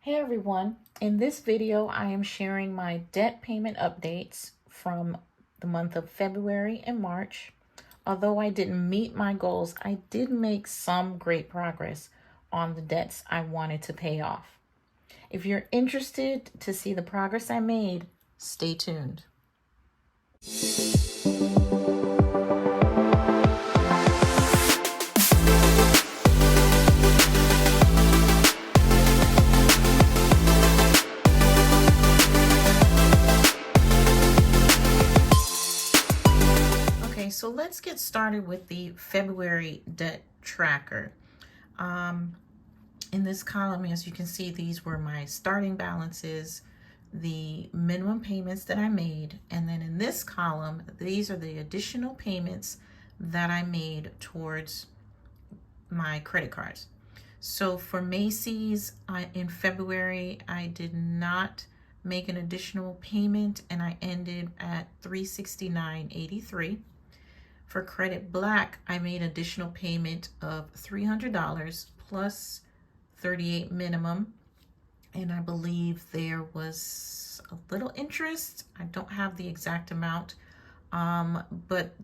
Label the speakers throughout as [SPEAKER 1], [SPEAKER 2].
[SPEAKER 1] Hey everyone, in this video I am sharing my debt payment updates from the month of February and March. Although I didn't meet my goals, I did make some great progress on the debts I wanted to pay off. If you're interested to see the progress I made, stay tuned. So let's get started with the February debt tracker. In this column, as you can see, these were my starting balances, the minimum payments that I made, and then in this column, these are the additional payments that I made towards my credit cards. So for Macy's, in February, I did not make an additional payment and I ended at $369.83. For Credit Black, I made an additional payment of $300 plus 38 minimum, and I believe there was a little interest. I don't have the exact amount, but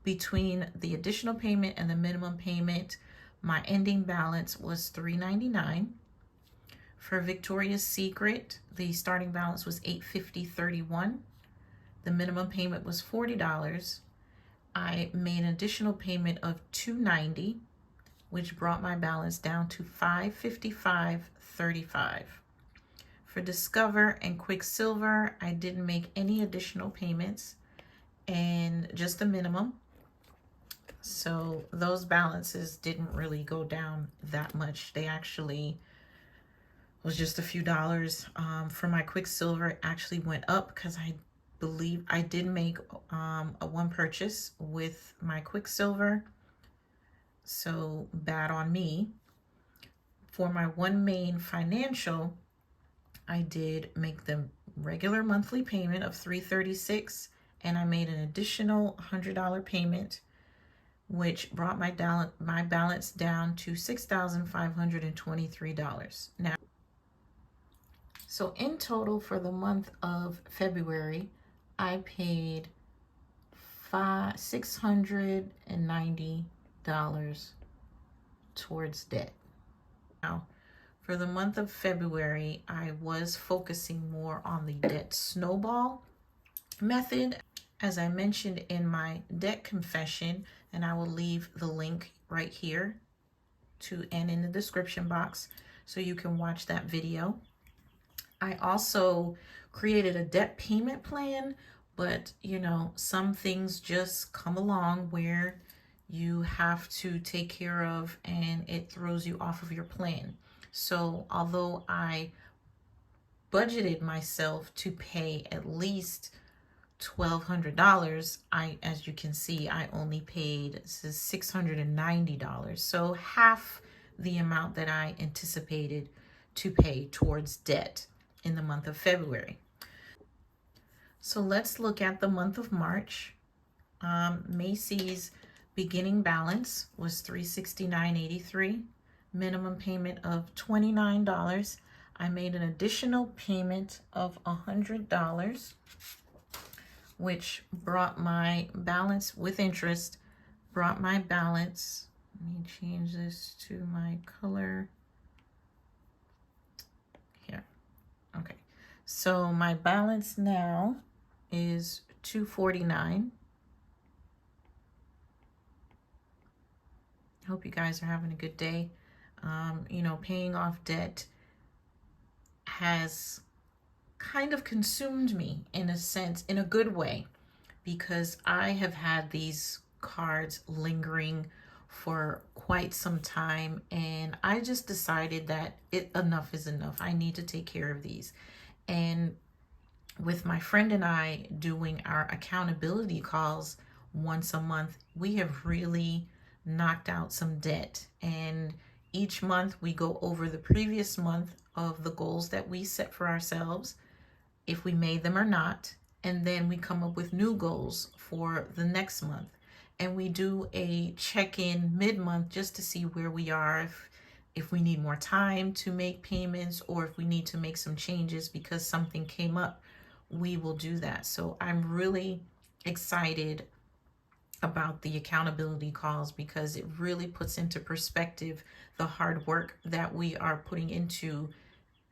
[SPEAKER 1] between the additional payment and the minimum payment, my ending balance was $399. For Victoria's Secret, the starting balance was $850.31. The minimum payment was $40. I made an additional payment of $290, which brought my balance down to $555.35. For Discover and Quicksilver, I didn't make any additional payments and just the minimum. So those balances didn't really go down that much. They actually was just a few dollars. For my Quicksilver, it actually went up because I believe I did make a one purchase with my Quicksilver, so bad on me. For my One Main Financial, I did make the regular monthly payment of $336, and I made an additional $100 payment, which brought my balance down to $6,523. Now, so in total for the month of February, I paid $690 towards debt. Now, for the month of February, I was focusing more on the debt snowball method, as I mentioned in my debt confession, and I will leave the link right here and in the description box so you can watch that video. I also created a debt payment plan, but some things just come along where you have to take care of and it throws you off of your plan. So although I budgeted myself to pay at least $1,200, as you can see, I only paid $690. So half the amount that I anticipated to pay towards debt in the month of February. So let's look at the month of March. Macy's beginning balance was $369.83, minimum payment of $29. I made an additional payment of $100, which brought my balance with interest, let me change this to my color. Here, okay. So my balance now is $249. I hope you guys are having a good day. Paying off debt has kind of consumed me in a sense, in a good way, because I have had these cards lingering for quite some time, and I just decided that enough is enough. I need to take care of these. And with my friend and I doing our accountability calls once a month, we have really knocked out some debt. And each month we go over the previous month of the goals that we set for ourselves, if we made them or not, and then we come up with new goals for the next month. And we do a check-in mid-month just to see where we are, if we need more time to make payments, or if we need to make some changes because something came up, we will do that. So I'm really excited about the accountability calls because it really puts into perspective the hard work that we are putting into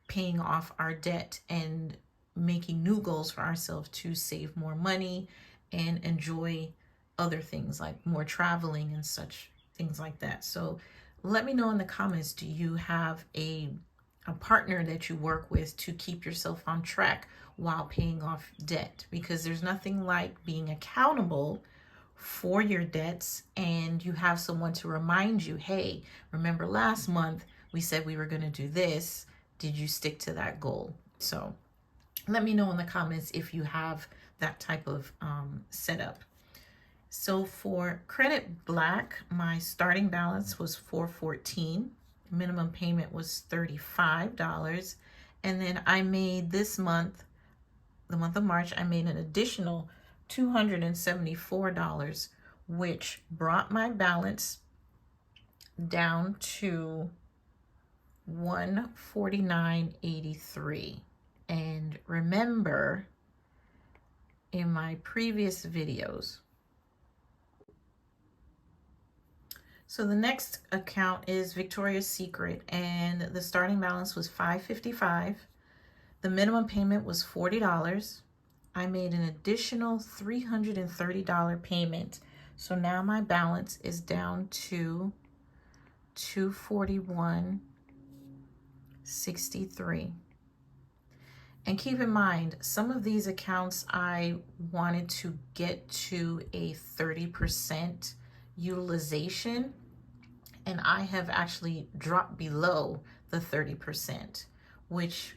[SPEAKER 1] paying off our debt and making new goals for ourselves to save more money and enjoy other things like more traveling and such things like that. So let me know in the comments, do you have a partner that you work with to keep yourself on track while paying off debt? Because there's nothing like being accountable for your debts and you have someone to remind you, hey, remember last month we said we were going to do this. Did you stick to that goal? So let me know in the comments if you have that type of setup. So for Credit Black, my starting balance was $414. Minimum payment was $35. And then I made this month, the month of March, I made an additional $274, which brought my balance down to $149.83. And remember, in my previous videos, so the next account is Victoria's Secret, and the starting balance was $555. The minimum payment was $40. I made an additional $330 payment. So now my balance is down to $241.63. And keep in mind, some of these accounts I wanted to get to a 30% utilization, and I have actually dropped below the 30%, which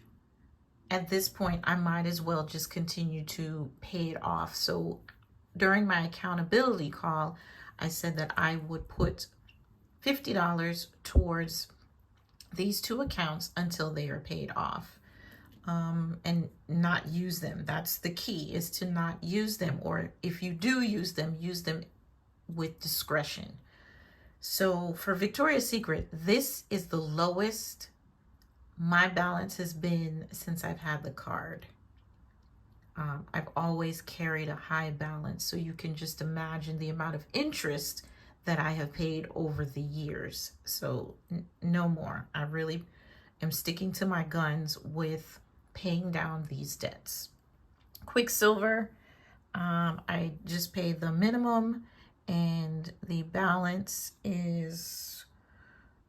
[SPEAKER 1] at this point, I might as well just continue to pay it off. So during my accountability call, I said that I would put $50 towards these two accounts until they are paid off, and not use them. That's the key, is to not use them. Or if you do use them with discretion. So for Victoria's Secret, this is the lowest my balance has been since I've had the card. I've always carried a high balance, so you can just imagine the amount of interest that I have paid over the years. So no more. I really am sticking to my guns with paying down these debts. Quicksilver, I just paid the minimum, and the balance is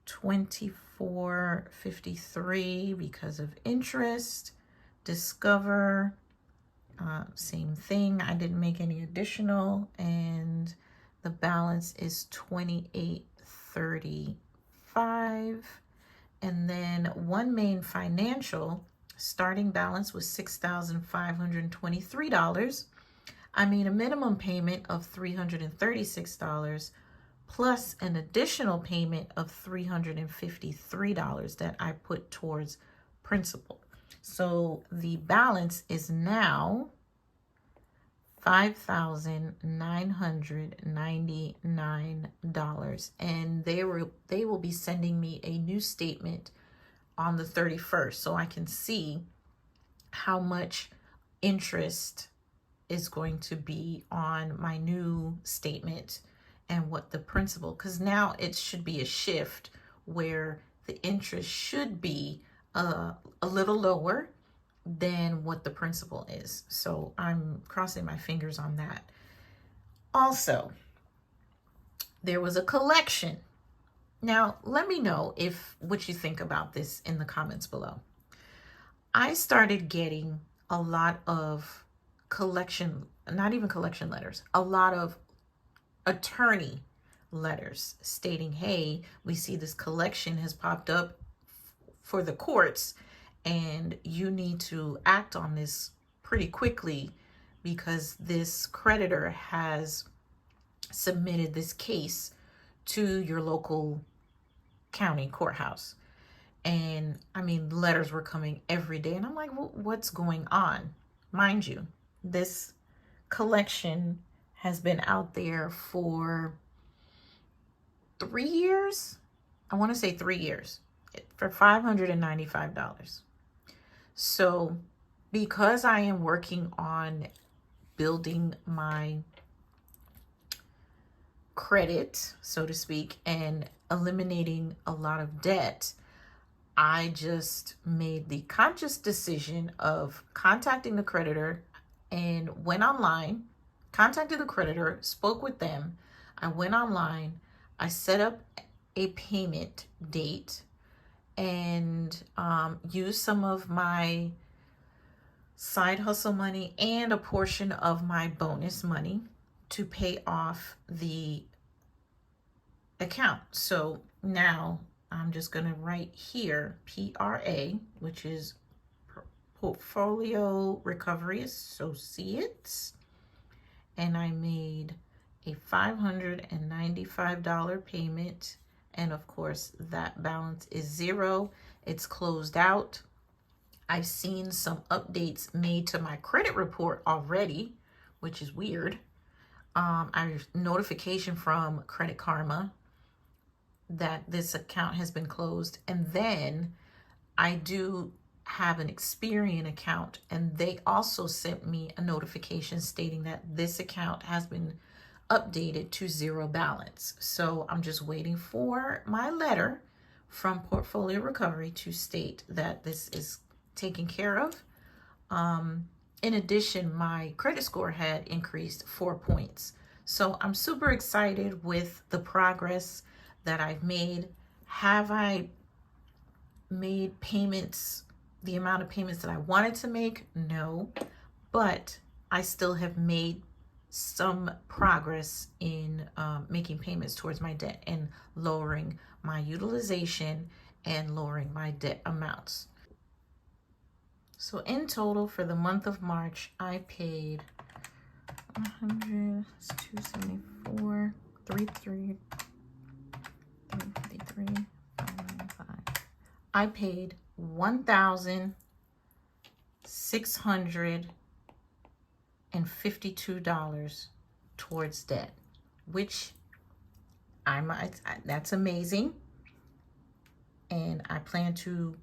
[SPEAKER 1] $24.53 because of interest. Discover, same thing. I didn't make any additional, and the balance is $28.35. And then One Main Financial, starting balance was $6,523. I made a minimum payment of $336 plus an additional payment of $353 that I put towards principal. So the balance is now $5,999, and they will be sending me a new statement on the 31st, so I can see how much interest is going to be on my new statement and what the principal, because now it should be a shift where the interest should be a little lower than what the principal is. So I'm crossing my fingers on that. Also, there was a collection. Now, let me know what you think about this in the comments below. I started getting a lot of not even collection letters, a lot of attorney letters stating, hey, we see this collection has popped up for the courts and you need to act on this pretty quickly because this creditor has submitted this case to your local county courthouse. And I mean, letters were coming every day, and I'm like, well, what's going on? Mind you, this collection has been out there for 3 years. I want to say 3 years. for $595. So because I am working on building my credit, so to speak, and eliminating a lot of debt, I just made the conscious decision of contacting the creditor and went online, contacted the creditor, spoke with them. I went online, I set up a payment date, and used some of my side hustle money and a portion of my bonus money to pay off the account. So now I'm just going to write here PRA, which is Portfolio Recovery Associates, and I made a $595 payment, and of course that balance is zero. It's closed out. I've seen some updates made to my credit report already, which is weird. I notification from Credit Karma that this account has been closed, and then I do have an Experian account, and they also sent me a notification stating that this account has been updated to zero balance. So I'm just waiting for my letter from Portfolio Recovery to state that this is taken care of. In addition, my credit score had increased 4 points. So I'm super excited with the progress that I've made. Have I made payments, the amount of payments that I wanted to make? No, but I still have made some progress in making payments towards my debt and lowering my utilization and lowering my debt amounts. So in total for the month of March, I paid 100, 274, 353, 595. I paid $1,652 towards debt, which that's amazing. And I plan to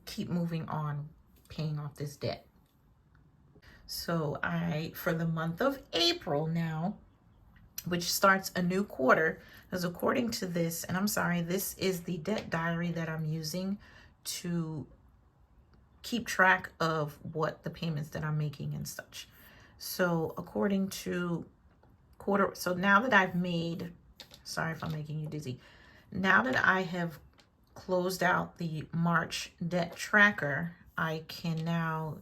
[SPEAKER 1] keep moving on paying off this debt. So for the month of April now, which starts a new quarter, because according to this, and I'm sorry, this is the debt diary that I'm using to keep track of what the payments that I'm making and such. So according to so now that I've made, sorry if I'm making you dizzy, now that I have closed out the March debt tracker, I can now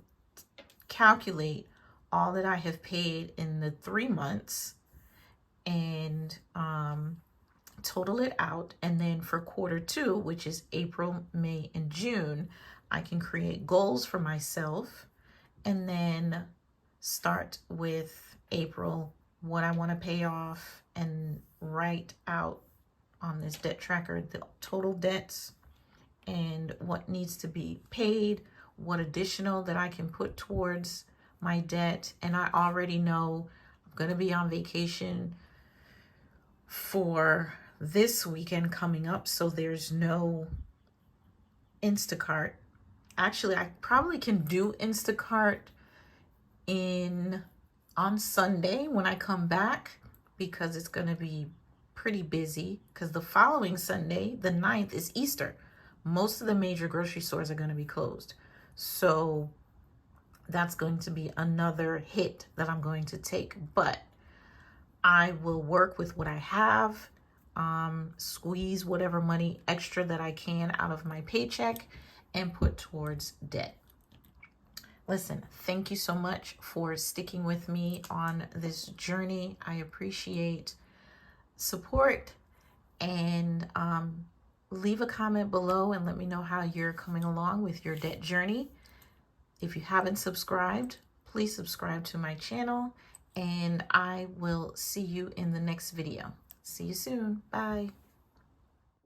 [SPEAKER 1] calculate all that I have paid in the 3 months and total it out. And then for quarter 2, which is April, May, and June, I can create goals for myself and then start with April, what I want to pay off, and write out on this debt tracker the total debts and what needs to be paid, what additional that I can put towards my debt. And I already know I'm going to be on vacation for this weekend coming up, so there's no Instacart. Actually, I probably can do Instacart on Sunday when I come back, because it's going to be pretty busy, because the following Sunday, the 9th, is Easter. Most of the major grocery stores are going to be closed. So that's going to be another hit that I'm going to take. But I will work with what I have, squeeze whatever money extra that I can out of my paycheck and put towards debt. Listen, thank you so much for sticking with me on this journey. I appreciate support, and leave a comment below and let me know how you're coming along with your debt journey. If you haven't subscribed, please subscribe to my channel, and I will see you in the next video. See you soon. Bye.